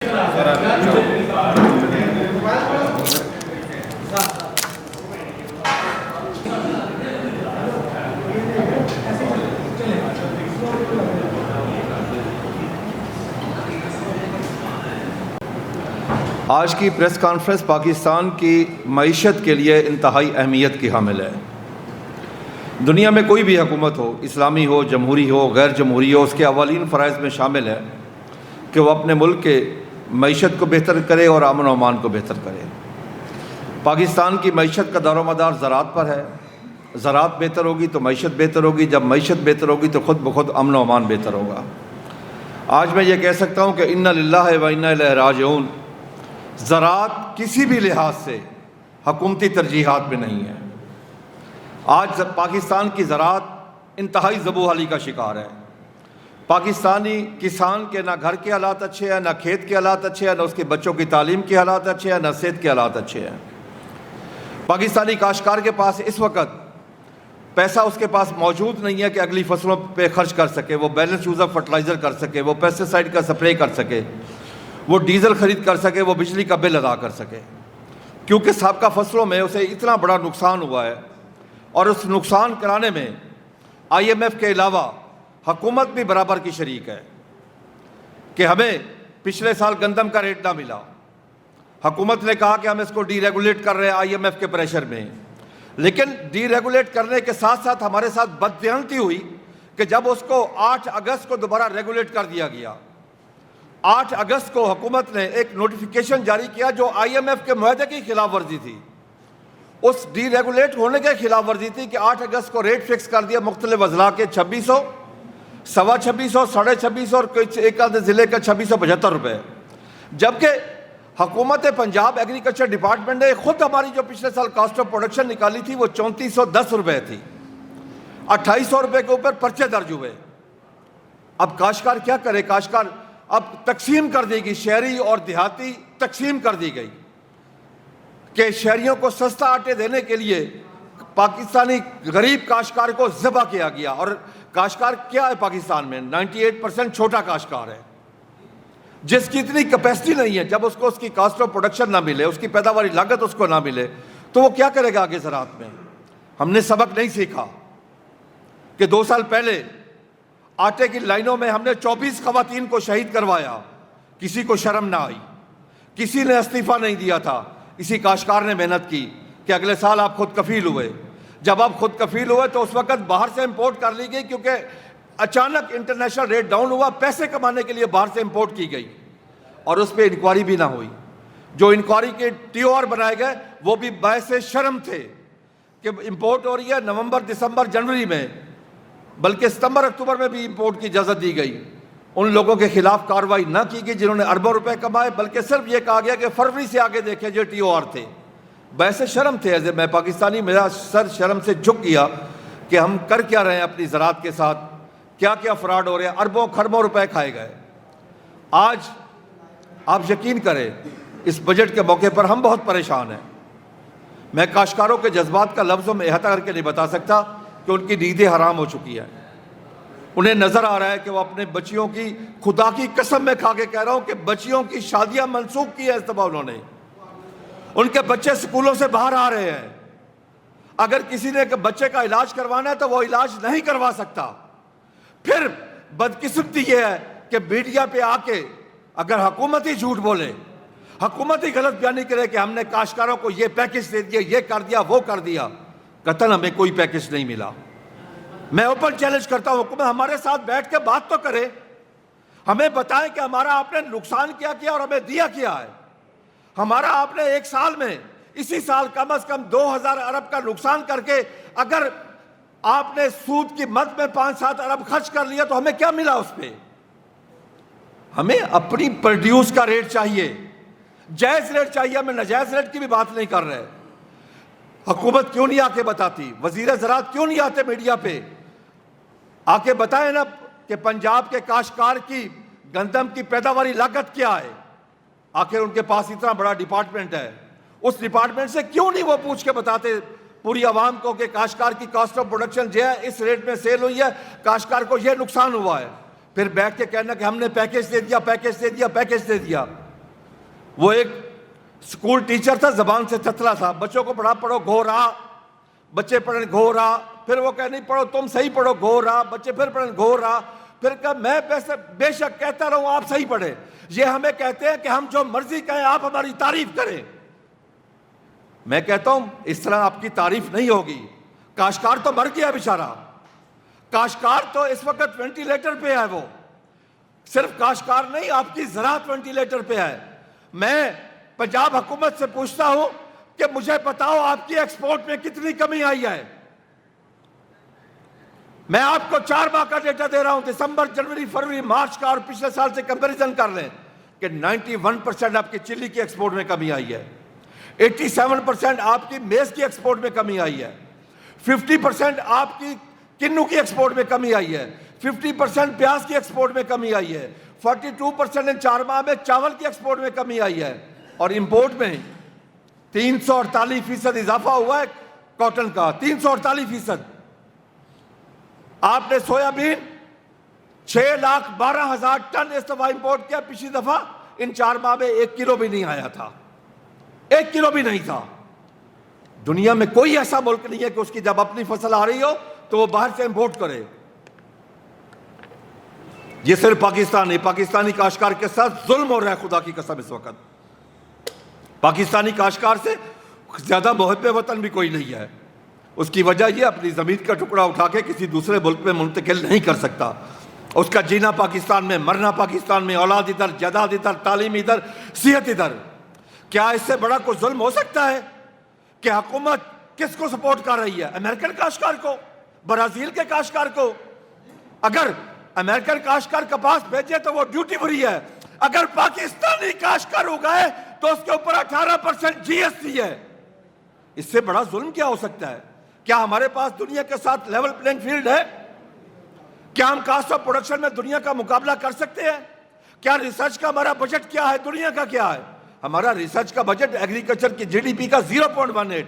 آج کی press conference Pakistan کی معیشت کے لیے انتہائی اہمیت کی حامل ہے۔ دنیا میں کوئی بھی حکومت ہو، اسلامی ہو، جمہوری ہو، غیر جمہوری ہو، اس کے اولین فرائض میں شامل ہے کہ وہ اپنے ملک کے معیشت کو بہتر کرے اور امن و امان کو بہتر کرے۔ پاکستان کی معیشت کا دار و مدار زراعت پر ہے۔ زراعت بہتر ہوگی تو معیشت بہتر ہوگی، جب معیشت بہتر ہوگی تو خود بخود امن و امان بہتر ہوگا۔ آج میں یہ کہہ سکتا ہوں کہ انا للہ و انا الیہ راجعون، زراعت کسی بھی لحاظ سے حکومتی ترجیحات میں نہیں ہے۔ آج پاکستان کی زراعت انتہائی زبوحالی کا شکار ہے۔ پاکستانی کسان کے نہ گھر کے حالات اچھے ہیں، نہ کھیت کے حالات اچھے ہیں، نہ اس کے بچوں کی تعلیم کے حالات اچھے ہیں، نہ صحت کے حالات اچھے ہیں۔ پاکستانی کاشتکار کے پاس اس وقت پیسہ اس کے پاس موجود نہیں ہے کہ اگلی فصلوں پہ خرچ کر سکے، وہ بیلنس یوز آف فرٹیلائزر کر سکے، وہ پیسٹیسائڈ کا سپرے کر سکے، وہ ڈیزل خرید کر سکے، وہ بجلی کا بل ادا کر سکے، کیونکہ سابقہ فصلوں میں اسے اتنا بڑا نقصان ہوا ہے۔ اور اس نقصان کرانے میں آئی ایم ایف کے علاوہ حکومت بھی برابر کی شریک ہے کہ ہمیں پچھلے سال گندم کا ریٹ نہ ملا، حکومت نے کہا کہ ہم اس کو ڈی ریگولیٹ کر رہے ہیں آئی ایم ایف کے پریشر میں، لیکن ڈی ریگولیٹ کرنے کے ساتھ ساتھ ہمارے ساتھ بددیانتی ہوئی کہ جب اس کو 8 اگست کو دوبارہ ریگولیٹ کر دیا گیا۔ 8 اگست کو حکومت نے ایک نوٹیفیکیشن جاری کیا جو آئی ایم ایف کے معاہدے کی خلاف ورزی تھی، اس ڈی ریگولیٹ ہونے کے خلاف ورزی تھی کہ 8 اگست کو ریٹ فکس کر دیا مختلف اضلاع کے 2600، 2650، 2650 اور ایک آدھے ضلع کا 2675 روپے، جبکہ حکومت پنجاب ایگریکلچر ڈپارٹمنٹ نے خود ہماری جو پچھلے سال کاسٹ آف پروڈکشن نکالی تھی وہ 3410 روپے تھی، 2800 روپے کے اوپر پرچے درج ہوئے۔ اب کاشتکار کیا کرے؟ کاشتکار اب تقسیم کر دی گئی، شہری اور دیہاتی تقسیم کر دی گئی کہ شہریوں کو سستا آٹے دینے کے لیے پاکستانی غریب کاشتکار کو ذبح کیا گیا۔ اور کاشتکار کیا ہے پاکستان میں؟ 98% چھوٹا کاشتکار ہے جس کی اتنی کیپیسٹی نہیں ہے۔ جب اس کو اس کی کاسٹ آف پروڈکشن نہ ملے، اس کی پیداواری لاگت اس کو نہ ملے تو وہ کیا کرے گا آگے زراعت میں؟ ہم نے سبق نہیں سیکھا کہ 2 سال پہلے آٹے کی لائنوں میں ہم نے 24 خواتین کو شہید کروایا، کسی کو شرم نہ آئی، کسی نے استعفیٰ نہیں دیا تھا، اسی کاشتکار نے محنت کی کہ اگلے سال آپ خود کفیل ہوئے۔ جب آپ خود کفیل ہوئے تو اس وقت باہر سے امپورٹ کر لی گئی، کیونکہ اچانک انٹرنیشنل ریٹ ڈاؤن ہوا، پیسے کمانے کے لیے باہر سے امپورٹ کی گئی اور اس پہ انکوائری بھی نہ ہوئی۔ جو انکوائری کے ٹی او آر بنائے گئے وہ بھی باعث شرم تھے کہ امپورٹ ہو رہی ہے نومبر، دسمبر، جنوری میں، بلکہ ستمبر، اکتوبر میں بھی امپورٹ کی اجازت دی گئی۔ ان لوگوں کے خلاف کارروائی نہ کی گئی جنہوں نے اربوں روپے کمائے، بلکہ صرف یہ کہا گیا کہ فروری سے آگے دیکھیں جو ٹی او آر تھے۔ باعث شرم تھے۔ میں پاکستانی، میرا سر شرم سے جھک گیا کہ ہم کر کیا رہے ہیں اپنی زراعت کے ساتھ، کیا کیا فراڈ ہو رہے ہیں، اربوں کھربوں روپے کھائے گئے۔ آج آپ یقین کریں اس بجٹ کے موقع پر ہم بہت پریشان ہیں۔ میں کاشتکاروں کے جذبات کا لفظوں میں احاطہ کر کے نہیں بتا سکتا کہ ان کی نیندیں حرام ہو چکی ہیں۔ انہیں نظر آ رہا ہے کہ وہ اپنے بچیوں کی، خدا کی قسم میں کھا کے کہہ رہا ہوں کہ بچیوں کی شادیاں منسوخ کی ہے اس دفعہ انہوں نے۔ ان کے بچے سکولوں سے باہر آ رہے ہیں۔ اگر کسی نے بچے کا علاج کروانا ہے تو وہ علاج نہیں کروا سکتا۔ پھر بدقسمتی یہ ہے کہ میڈیا پہ آ کے اگر حکومت ہی جھوٹ بولے، حکومت ہی غلط بیانی کرے کہ ہم نے کاشتکاروں کو یہ پیکج دے دیا، یہ کر دیا، وہ کر دیا، قطعاً ہمیں کوئی پیکج نہیں ملا۔ میں اوپن چیلنج کرتا ہوں حکومت ہمارے ساتھ بیٹھ کے بات تو کرے، ہمیں بتائیں کہ ہمارا آپ نے نقصان کیا کیا اور ہمیں دیا کیا ہے۔ ہمارا آپ نے ایک سال میں، اسی سال کم از کم 2000 ارب کا نقصان کر کے اگر آپ نے سود کی مد میں 5-7 ارب خرچ کر لیا تو ہمیں کیا ملا اس پہ؟ ہمیں اپنی پروڈیوس کا ریٹ چاہیے، جائز ریٹ چاہیے، ہمیں ناجائز ریٹ کی بھی بات نہیں کر رہے۔ حکومت کیوں نہیں آ کے بتاتی؟ وزیر زراعت کیوں نہیں آتے میڈیا پہ؟ آ کے بتائیں نا کہ پنجاب کے کاشتکار کی گندم کی پیداواری لاگت کیا ہے۔ آخر ان کے پاس اتنا بڑا ڈپارٹمنٹ ہے، اس ڈپارٹمنٹ سے کیوں نہیں وہ پوچھ کے بتاتے پوری عوام کو کہ کاشتکار کی کاسٹ آف پروڈکشن جو ہے اس ریٹ میں سیل ہوئی ہے، کاشتکار کو یہ نقصان ہوا ہے۔ پھر بیٹھ کے کہنا کہ ہم نے پیکج دے دیا، پیکج دے دیا، پیکج دے دیا۔ وہ ایک اسکول ٹیچر تھا، زبان سے چتلا تھا، بچوں کو پڑھو گھورا، بچے پڑھیں گھورا، پھر وہ کہ نہیں پڑھو تم صحیح پڑھو گھورا، بچے پھر پڑھیں گھورا، پھر کہ میں بے شک کہتا رہوں آپ صحیح پڑھیں۔ یہ ہمیں کہتے ہیں کہ ہم جو مرضی کہیں آپ ہماری تعریف کریں۔ میں کہتا ہوں اس طرح آپ کی تعریف نہیں ہوگی۔ کاشتکار تو مر گیا بیچارہ، کاشتکار تو اس وقت وینٹیلیٹر پہ ہے، وہ صرف کاشتکار نہیں، آپ کی زراعت وینٹیلیٹر پہ ہے۔ میں پنجاب حکومت سے پوچھتا ہوں کہ مجھے بتاؤ آپ کی ایکسپورٹ میں کتنی کمی آئی ہے۔ میں آپ کو 4 ماہ کا ڈیٹا دے رہا ہوں، دسمبر، جنوری، فروری، مارچ کا، اور پچھلے سال سے کمپیریزن کر لیں کہ 91% آپ کی چلی کی ایکسپورٹ میں کمی آئی ہے، 87% آپ کی میز کی ایکسپورٹ میں کمی آئی ہے، 50% آپ کی کنو کی ایکسپورٹ میں کمی آئی ہے، 50% پیاز کی ایکسپورٹ میں کمی آئی ہے، 42% ان 4 ماہ میں چاول کی ایکسپورٹ میں کمی آئی ہے، اور امپورٹ میں 348% اضافہ ہوا ہے کاٹن کا، 348%۔ آپ نے سویابین 6,12,000 ٹن اس دفعہ امپورٹ کیا، پچھلی دفعہ ان 4 ماہ میں 1 کلو بھی نہیں آیا تھا، 1 کلو بھی نہیں تھا۔ دنیا میں کوئی ایسا ملک نہیں ہے کہ اس کی جب اپنی فصل آ رہی ہو تو وہ باہر سے امپورٹ کرے۔ یہ صرف پاکستان نہیں، پاکستانی کاشتکار کے ساتھ ظلم ہو رہا ہے خدا کی قسم اس وقت۔ پاکستانی کاشتکار سے زیادہ محب وطن بھی کوئی نہیں ہے۔ اس کی وجہ یہ اپنی زمین کا ٹکڑا اٹھا کے کسی دوسرے ملک میں منتقل نہیں کر سکتا۔ اس کا جینا پاکستان میں، مرنا پاکستان میں، اولاد ادھر، جائیداد ادھر، تعلیم ادھر، صحت ادھر۔ کیا اس سے بڑا کوئی ظلم ہو سکتا ہے کہ حکومت کس کو سپورٹ کر رہی ہے؟ امریکن کاشتکار کو، برازیل کے کاشتکار کو؟ اگر امریکن کاشتکار کپاس بھیجے تو وہ ڈیوٹی فری ہے، اگر پاکستانی کاشتکار اگائے تو اس کے اوپر 18% GST ہے۔ اس سے بڑا ظلم کیا ہو سکتا ہے؟ کیا ہمارے پاس دنیا کے ساتھ لیول پلینگ فیلڈ ہے؟ کیا ہم کاسٹ آف پروڈکشن میں دنیا کا مقابلہ کر سکتے ہیں؟ کیا ریسرچ کا ہمارا بجٹ کیا ہے، دنیا کا کیا ہے؟ ہمارا ریسرچ کا بجٹ ایگریکلچر کی GDP کا 0.18،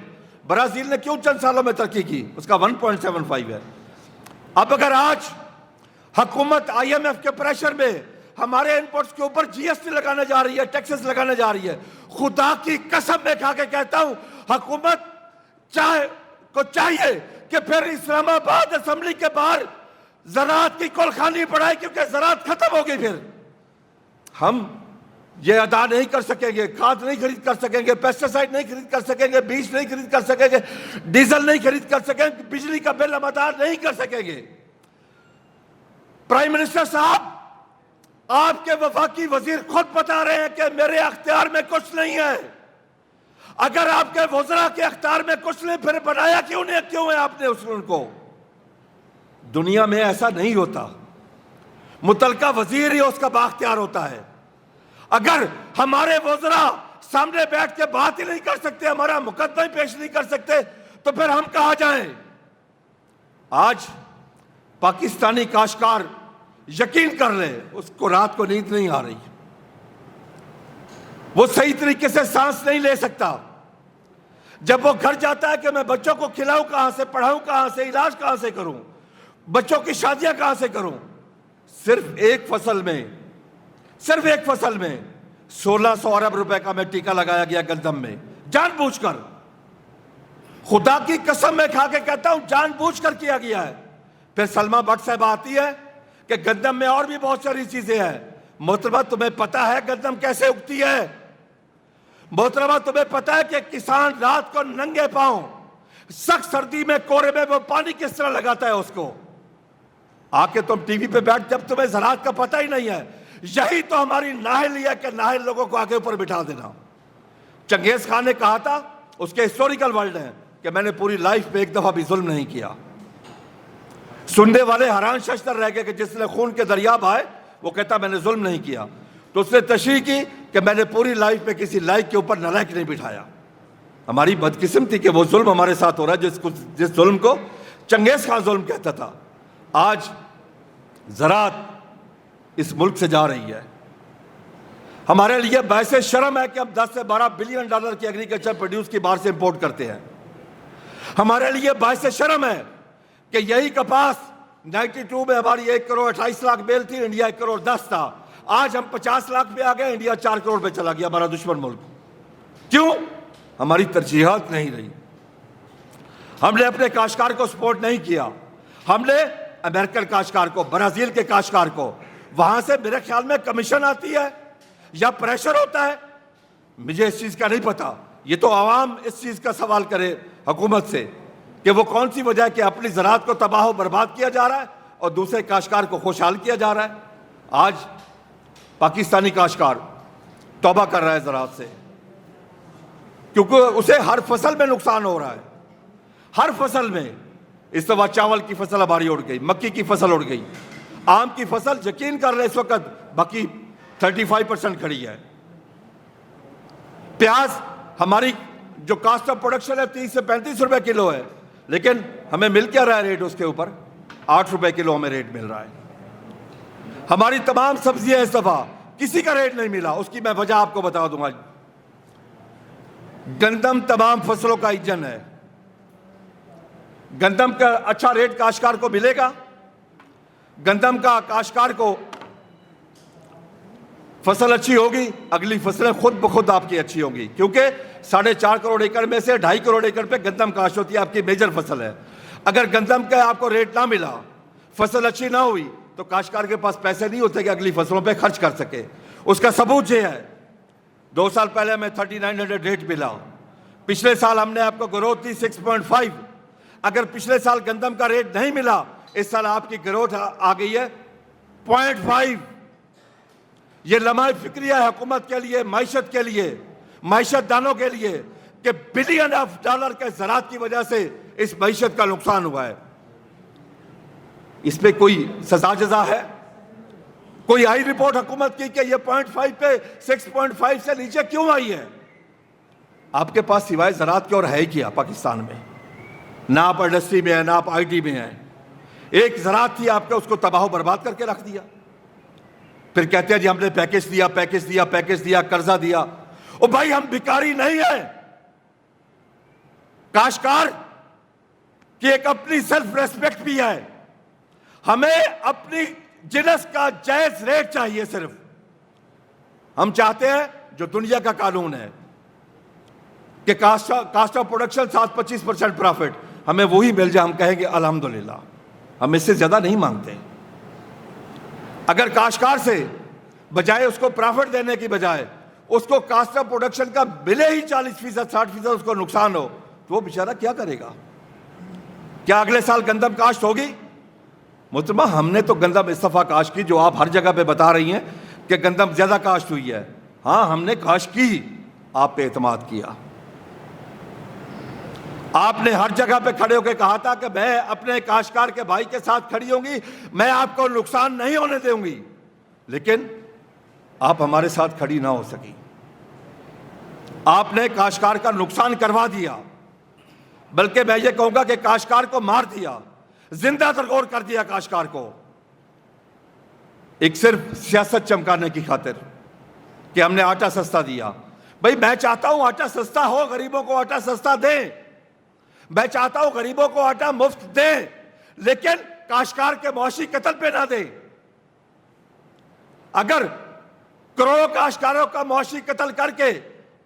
برازیل نے کیوں چند سالوں میں ترقی کی، اس کا 1.75 ہے۔ اب اگر آج حکومت IMF کے پریشر میں ہمارے انپوٹس کے اوپر GST لگانے جا رہی ہے، ٹیکسز لگانے جا رہی ہے، خدا کی قسم میں کھا کے کہتا ہوں حکومت چاہیے کہ پھر اسلام آباد اسمبلی کے باہر زراعت کی کلخانی بڑھائے، کیونکہ زراعت ختم ہوگی۔ پھر ہم یہ ادا نہیں کر سکیں گے، کھاد نہیں خرید کر سکیں گے، پیسٹیسائڈ نہیں خرید کر سکیں گے، بیج نہیں خرید کر سکیں گے، ڈیزل نہیں خرید کر سکیں گے، بجلی کا بل ہم ادا نہیں کر سکیں گے۔ پرائم منسٹر صاحب، آپ کے وفاقی وزیر خود بتا رہے ہیں کہ میرے اختیار میں کچھ نہیں ہے۔ اگر آپ کے وزراء کے اختیار میں کچھ نہیں، پھر بنایا کیوں ہے آپ نے ان کو؟ دنیا میں ایسا نہیں ہوتا، متعلقہ وزیر ہی اس کا بااختیار ہوتا ہے۔ اگر ہمارے وزراء سامنے بیٹھ کے بات ہی نہیں کر سکتے، ہمارا مقدمہ ہی پیش نہیں کر سکتے، تو پھر ہم کہاں جائیں؟ آج پاکستانی کاشتکار یقین کر رہے، اس کو رات کو نیند نہیں آ رہی، وہ صحیح طریقے سے سانس نہیں لے سکتا۔ جب وہ گھر جاتا ہے کہ میں بچوں کو کھلاؤں کہاں سے، پڑھاؤں کہاں سے، علاج کہاں سے کروں، بچوں کی شادیاں کہاں سے کروں؟ صرف ایک فصل میں 1600 ارب روپے کا میں ٹیکہ لگایا گیا گندم میں، جان بوجھ کر۔ خدا کی قسم میں کھا کے کہتا ہوں جان بوجھ کر کیا گیا ہے۔ پھر سلمہ بٹ صاحب آتی ہے کہ گندم میں اور بھی بہت ساری چیزیں ہیں۔ محترمہ تمہیں پتا ہے گندم کیسے اگتی ہے؟ محترمہ تمہیں پتا ہے کہ کسان رات کو ننگے پاؤں سخت سردی میں کورے میں وہ پانی کس طرح لگاتا ہے اس کو؟ آ کے تم ٹی وی پہ بیٹھ، جب تمہیں زراعت کا پتہ ہی نہیں ہے۔ یہی تو ہماری نااہلی ہے کہ نااہل لوگوں کو آگے اوپر بٹھا دینا۔ چنگیز خان نے کہا تھا، اس کے ہسٹوریکل ورڈ ہیں، کہ میں نے پوری لائف پہ ایک دفعہ بھی ظلم نہیں کیا۔ سننے والے حیران ششدر رہ گئے کہ جس نے خون کے دریا بہائے وہ کہتا میں نے ظلم نہیں کیا۔ تو اس نے تشریح کی کہ میں نے پوری لائف پہ کسی لائق کے اوپر نالائق نہیں بٹھایا۔ ہماری بدقسمتی کہ وہ ظلم ہمارے ساتھ ہو رہا ہے جس ظلم کو چنگیز خان ظلم کہتا تھا۔ آج زراعت اس ملک سے جا رہی ہے۔ ہمارے لیے باعث شرم ہے کہ ہم 10 سے 12 بلین ڈالر کی ایگریکلچر پروڈیوس کی باہر سے امپورٹ کرتے ہیں۔ ہمارے لیے باعث شرم ہے کہ یہی کپاس 92 میں ہماری 1 کروڑ 28 لاکھ بیل تھی، انڈیا 1 کروڑ 10 تھا۔ آج ہم 50 لاکھ پہ آ گئے, انڈیا 4 کروڑ پہ چلا گیا, ہمارا دشمن ملک. کیوں؟ ہماری ترجیحات نہیں رہی. ہم نے اپنے کاشتکار کو سپورٹ نہیں کیا. ہم نے امریکن کاشتکار کو, برازیل کے کاشتکار کو, وہاں سے میرے خیال میں کمیشن آتی ہے یا پریشر ہوتا ہے, مجھے اس چیز کا نہیں پتا. یہ تو عوام اس چیز کا سوال کرے حکومت سے کہ وہ کون سی وجہ ہے کہ اپنی زراعت کو تباہ و برباد کیا جا رہا ہے اور دوسرے کاشتکار کو خوشحال کیا جا رہا ہے. آج پاکستانی کاشتکار توبہ کر رہا ہے زراعت سے, کیونکہ اسے ہر فصل میں نقصان ہو رہا ہے. ہر فصل میں. اس دفعہ چاول کی فصل ہماری اڑ گئی, مکی کی فصل اڑ گئی, آم کی فصل یقین کر رہے اس وقت باقی 35% کھڑی ہے. پیاز ہماری جو کاسٹ آف پروڈکشن ہے 30 سے 35 روپے کلو ہے, لیکن ہمیں مل کیا رہا ہے ریٹ اس کے اوپر 8 روپے کلو ہمیں ریٹ مل رہا ہے. ہماری تمام سبزیاں اس دفعہ کسی کا ریٹ نہیں ملا. اس کی میں وجہ آپ کو بتا دوں گا. گندم تمام فصلوں کا انجن ہے. گندم کا اچھا ریٹ کاشتکار کو ملے گا. گندم کا کاشتکار کو فصل اچھی ہوگی, اگلی فصلیں خود بخود آپ کی اچھی ہوگی, کیونکہ 4.5 کروڑ ایکڑ میں سے 2.5 کروڑ ایکڑ پہ گندم کاشت ہوتی ہے, آپ کی میجر فصل ہے. اگر گندم کا آپ کو ریٹ نہ ملا, فصل اچھی نہ ہوئی, تو کاشتکار کے پاس پیسے نہیں ہوتے کہ اگلی فصلوں پہ خرچ کر سکے. اس کا ثبوت یہ ہے, 2 سال پہلے ہمیں 3900 ریٹ ملا. پچھلے سال ہم نے آپ کو گروتھ دی 6.5. اگر پچھلے سال گندم کا ریٹ نہیں ملا, اس سال آپ کی گروتھ آ گئی ہے 0.5. یہ لمحہ فکریہ ہے حکومت کے لیے, معیشت کے لیے, معیشت دانوں کے لیے, کہ بلین آف ڈالر کے زراعت کی وجہ سے اس معیشت کا نقصان ہوا ہے. اس پہ کوئی سزا جزا ہے؟ کوئی آئی رپورٹ حکومت کی کہ یہ 0.5 پہ 6.5 سے نیچے کیوں آئی ہے؟ آپ کے پاس سوائے زراعت کے اور ہے کیا پاکستان میں؟ نہ آپ انڈسٹری میں ہیں, نہ آپ آئی ٹی میں ہیں. ایک زراعت تھی آپ کا, اس کو تباہ و برباد کر کے رکھ دیا. پھر کہتے ہیں جی ہم نے پیکج دیا, قرضہ دیا. او بھائی, ہم بھکاری نہیں ہیں. کاشتکار کی ایک اپنی سیلف ریسپیکٹ بھی ہے. ہمیں اپنی جنس کا جائز ریٹ چاہیے. صرف ہم چاہتے ہیں جو دنیا کا قانون ہے کہ کاسٹ آف پروڈکشن 25% پرافٹ, ہمیں وہی مل جائے, ہم کہیں گے الحمدللہ. ہم اس سے زیادہ نہیں مانگتے. اگر کاشتکار سے بجائے اس کو پرافٹ دینے کی بجائے اس کو کاسٹ آف پروڈکشن کا ملے ہی 40% 60% اس کو نقصان ہو, تو وہ بیچارہ کیا کرے گا؟ کیا اگلے سال گندم کاشت ہوگی؟ محترمہ, ہم نے تو گندم اس دفعہ کاشت کی, جو آپ ہر جگہ پہ بتا رہی ہیں کہ گندم زیادہ کاشت ہوئی ہے. ہاں, ہم نے کاشت کی, آپ پہ اعتماد کیا. آپ نے ہر جگہ پہ کھڑے ہو کے کہا تھا کہ میں اپنے کاشتکار کے بھائی کے ساتھ کھڑی ہوں گی, میں آپ کو نقصان نہیں ہونے دوں گی. لیکن آپ ہمارے ساتھ کھڑی نہ ہو سکی. آپ نے کاشتکار کا نقصان کروا دیا, بلکہ میں یہ کہوں گا کہ کاشتکار کو مار دیا, زندہ درگور کر دیا کاشتکار کو, ایک صرف سیاست چمکانے کی خاطر کہ ہم نے آٹا سستا دیا. بھائی, میں چاہتا ہوں آٹا سستا ہو, غریبوں کو آٹا سستا دیں. میں چاہتا ہوں غریبوں کو آٹا مفت دیں, لیکن کاشتکار کے معاشی قتل پہ نہ دیں. اگر کروڑوں کاشتکاروں کا معاشی قتل کر کے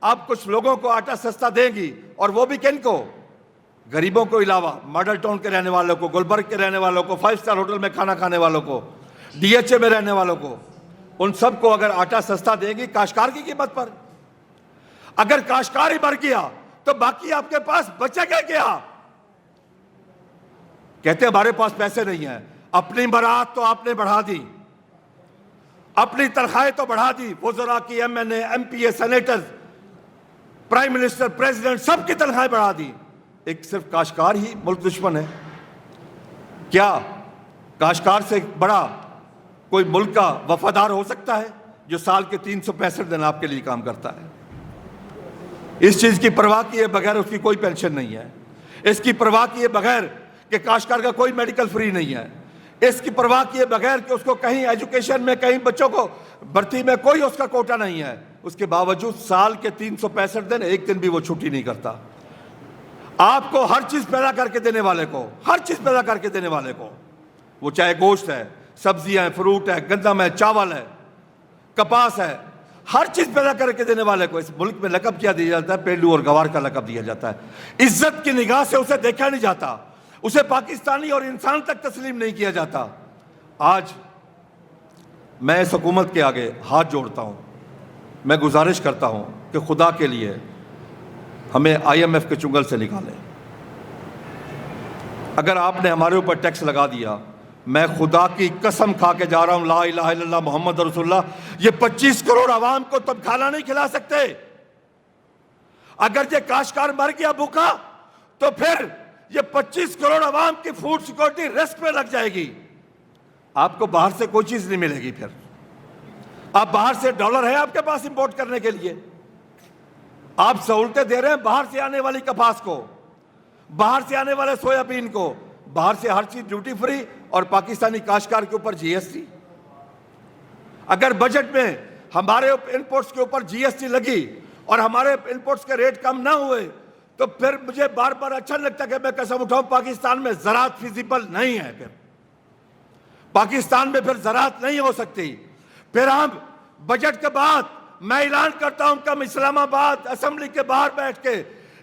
آپ کچھ لوگوں کو آٹا سستا دیں گی, اور وہ بھی کن کو؟ غریبوں کو علاوہ ماڈل ٹاؤن کے رہنے والوں کو, گلبرگ کے رہنے والوں کو, 5 اسٹار ہوٹل میں کھانا کھانے والوں کو, ڈی ایچ اے میں رہنے والوں کو, ان سب کو اگر آٹا سستا دیں گی کاشتکار کی قیمت پر, اگر کاشتکار ہی مر گیا تو باقی آپ کے پاس بچے گا کیا؟ کہتے ہیں ہمارے پاس پیسے نہیں ہیں. اپنی برات تو آپ نے بڑھا دی, اپنی تنخواہیں تو بڑھا دی, وزراء کی, ایم این اے, ایم پی اے, سینیٹر, پرائم منسٹر, پریزیڈنٹ, سب کی تنخواہیں بڑھا دی. ایک صرف کاشتکار ہی ملک دشمن ہے کیا؟ کاشتکار سے بڑا کوئی ملک کا وفادار ہو سکتا ہے جو سال کے 365 دن آپ کے لیے کام کرتا ہے؟ اس چیز کی پرواہ کیے بغیر اس کی کوئی پینشن نہیں ہے. اس کی پرواہ کیے بغیر کہ کاشتکار کا کوئی میڈیکل فری نہیں ہے. اس کی پرواہ کیے بغیر کہ اس کو کہیں ایجوکیشن میں, کہیں بچوں کو بھرتی میں کوئی اس کا کوٹا نہیں ہے. اس کے باوجود سال کے 365 دن ایک دن بھی وہ چھٹی نہیں کرتا. آپ کو ہر چیز پیدا کر کے دینے والے کو, ہر چیز پیدا کر کے دینے والے کو, وہ چاہے گوشت ہے, سبزیاں ہیں, فروٹ ہے, گندم ہے, چاول ہے, کپاس ہے، ہر چیز پیدا کر کے دینے والے کو اس ملک میں لقب کیا دیا جاتا ہے؟ پہلو اور گوار کا لقب دیا جاتا ہے۔ عزت کی نگاہ سے اسے دیکھا نہیں جاتا، اسے پاکستانی اور انسان تک تسلیم نہیں کیا جاتا۔ آج میں اس حکومت کے آگے ہاتھ جوڑتا ہوں، میں گزارش کرتا ہوں کہ خدا کے لیے ہمیں IMF کے چنگل سے نکالیں۔ اگر آپ نے ہمارے اوپر ٹیکس لگا دیا، میں خدا کی قسم کھا کے جا رہا ہوں، لا الہ الا اللہ محمد رسول اللہ، یہ 25 کروڑ عوام کو تم کھانا نہیں کھلا سکتے۔ اگر یہ کاشتکار مر گیا بھوکا تو پھر یہ 25 کروڑ عوام کی فوڈ سیکورٹی رسک پہ لگ جائے گی۔ آپ کو باہر سے کوئی چیز نہیں ملے گی۔ پھر آپ باہر سے ڈالر ہے آپ کے پاس امپورٹ کرنے کے لیے، آپ سہولتیں دے رہے ہیں باہر سے آنے والی کپاس کو، باہر سے آنے والے سویا بین کو، باہر سے ہر چیز ڈیوٹی فری، اور پاکستانی کاشتکار کے اوپر GST۔ اگر بجٹ میں ہمارے انپورٹس کے اوپر GST لگی اور ہمارے انپورٹس کے ریٹ کم نہ ہوئے تو پھر مجھے بار بار اچھا لگتا کہ میں قسم اٹھاؤں پاکستان میں زراعت فیزیبل نہیں ہے۔ پھر پاکستان میں پھر زراعت نہیں ہو سکتی۔ پھر ہم بجٹ کے بعد میں اعلان کرتا ہوں کہ ہم اسلام آباد اسمبلی کے باہر بیٹھ کے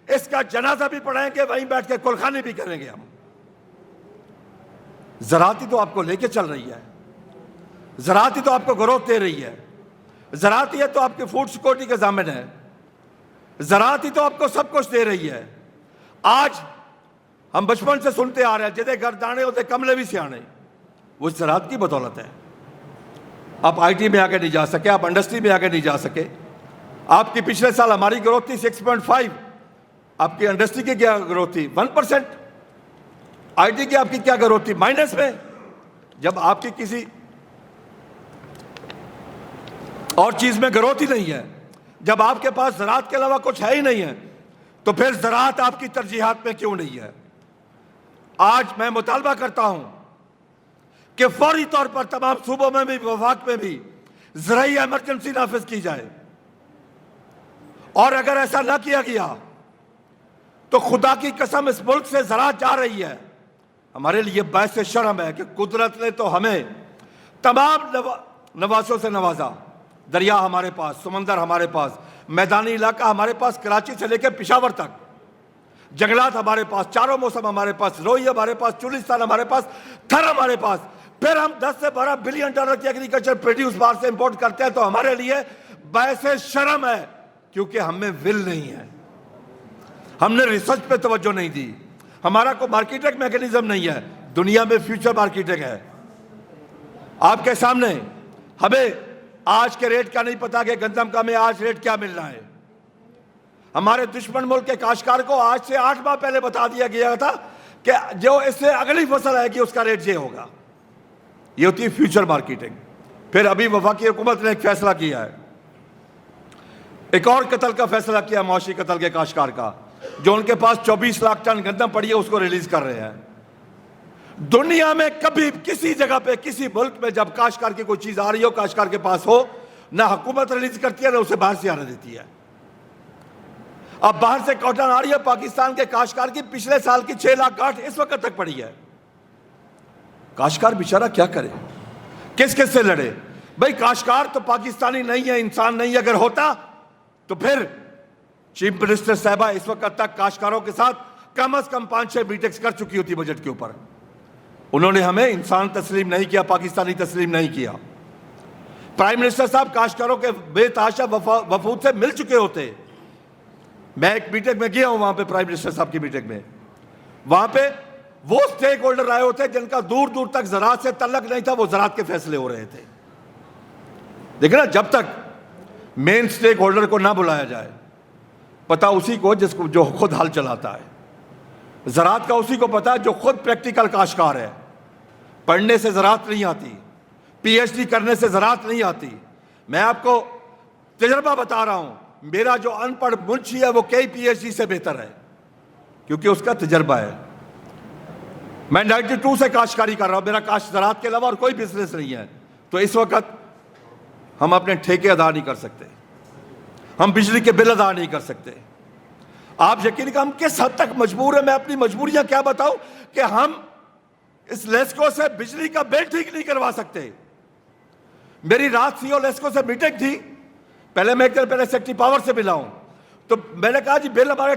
اس کا جنازہ بھی پڑھائیں گے، وہیں بیٹھ کے کلخانی بھی کریں گے۔ ہم زراعت ہی تو آپ کو لے کے چل رہی ہے، زراعت ہی تو آپ کو گروتھ دے رہی ہے، زراعت ہی تو آپ کی فوڈ سیکورٹی کا ضامن ہے، زراعت ہی تو آپ کو سب کچھ دے رہی ہے۔ آج ہم بچپن سے سنتے آ رہے ہیں جدے گھر دانے ہوتے کملے بھی سیانے، وہ زراعت کی بدولت ہے۔ آپ IT میں آگے نہیں جا سکے، آپ انڈسٹری میں آگے نہیں جا سکے۔ آپ کی پچھلے سال ہماری گروتھ تھی 6.5، آپ کی انڈسٹری کی کیا گروتھ تھی؟ 1%۔ IT کی آپ کی کیا گروتھ تھی؟ مائنس میں۔ جب آپ کی کسی اور چیز میں گروتھ ہی نہیں ہے، جب آپ کے پاس زراعت کے علاوہ کچھ ہے ہی نہیں ہے، تو پھر زراعت آپ کی ترجیحات میں کیوں نہیں ہے؟ آج میں مطالبہ کرتا ہوں کہ فوری طور پر تمام صوبوں میں بھی وفاق میں بھی زرعی ایمرجنسی نافذ کی جائے، اور اگر ایسا نہ کیا گیا تو خدا کی قسم اس ملک سے زراعت جا رہی ہے۔ ہمارے لیے باعث شرم ہے کہ قدرت نے تو ہمیں تمام نوازوں سے نوازا، دریا ہمارے پاس، سمندر ہمارے پاس، میدانی علاقہ ہمارے پاس کراچی سے لے کے پشاور تک، جنگلات ہمارے پاس، چاروں موسم ہمارے پاس، روئی ہمارے پاس، چولستان ہمارے پاس، تھر ہمارے پاس۔ پھر ہم 10 سے 12 بلین ڈالر کی ایگریکلچر پروڈیوس باہر سے امپورٹ کرتے ہیں، تو ہمارے لیے باعث شرم ہے، کیونکہ ہمیں ول نہیں ہے، ہم نے ریسرچ پہ توجہ نہیں دی، ہمارا کوئی مارکیٹنگ میکینزم نہیں ہے۔ دنیا میں فیوچر مارکیٹنگ ہے۔ آپ کے سامنے ہمیں آج کے ریٹ کا نہیں پتا کہ گندم کا میں آج ریٹ کیا ملنا ہے۔ ہمارے دشمن ملک کے کاشتکار کو آج سے 8 ماہ پہلے بتا دیا گیا تھا کہ جو اس سے اگلی فصل آئے گی اس کا ریٹ یہ ہوگا۔ یہ ہوتی ہے فیوچر مارکیٹنگ۔ پھر ابھی وفاقی حکومت نے ایک فیصلہ کیا ہے، ایک اور قتل کا فیصلہ کیا، معاشی قتل کے کاشتکار کا، جو ان کے پاس 24 لاکھ ٹن گندم پڑی ہے اس کو ریلیز کر رہے ہیں۔ دنیا میں کبھی کسی جگہ پہ کسی ملک میں جب کاشتکار کی کوئی چیز آ رہی ہو، کاشتکار کے پاس ہو، نہ حکومت ریلیز کرتی ہے نہ اسے باہر سے آنے دیتی ہے۔ اب باہر سے کاٹن آ رہی ہے، پاکستان کے کاشتکار کی پچھلے سال کی 6 لاکھ گاٹھ اس وقت تک پڑی ہے۔ کاشتکار بیچارہ کیا کرے، کس کس سے لڑے؟ بھائی کاشتکار تو پاکستانی نہیں ہے، انسان نہیں ہے۔ اگر ہوتا تو پھر چیف منسٹر صاحبہ اس وقت تک کاشتکاروں کے ساتھ کم از کم 5-6 میٹنگز کر چکی ہوتی بجٹ کے اوپر۔ انہوں نے ہمیں انسان تسلیم نہیں کیا، پاکستانی تسلیم نہیں کیا۔ پرائم منسٹر صاحب کاشتکاروں کے بے تحاشا وفود سے مل چکے ہوتے۔ میں ایک میٹنگ میں گیا ہوں وہاں پہ، پرائم منسٹر صاحب کی میٹنگ میں، وہاں پہ وہ سٹیک ہولڈر آئے ہوتے جن کا دور دور تک زراعت سے تعلق نہیں تھا، وہ زراعت کے فیصلے ہو رہے تھے۔ دیکھیں نا، جب تک مین سٹیک ہولڈر کو نہ بلایا جائے، پتہ اسی کو جو خود حل چلاتا ہے۔ زراعت کا اسی کو پتا جو خود پریکٹیکل کاشتکار ہے۔ پڑھنے سے زراعت نہیں آتی، PhD کرنے سے زراعت نہیں آتی۔ میں آپ کو تجربہ بتا رہا ہوں، میرا جو ان پڑھ منشی ہے وہ کئی PhD سے بہتر ہے، کیونکہ اس کا تجربہ ہے۔ میں 92 سے کاشتکاری کر رہا ہوں، میرا کاشت زراعت کے علاوہ اور کوئی بزنس نہیں ہے۔ تو اس وقت ہم اپنے ٹھیکے ادا نہیں کر سکتے، ہم بجلی کے بل ادا نہیں کر سکتے۔ آپ یقین کہ ہم کس حد تک مجبور ہیں، میں اپنی مجبوریاں کیا بتاؤں کہ ہم اس لیسکو سے بجلی کا بل ٹھیک نہیں کروا سکتے۔ میری رات سی او لیسکو سے میٹنگ تھی، پہلے میں ایک دن پہلے سیکٹری پاور سے ملا ہوں، تو میں نے کہا جی بل ہمارے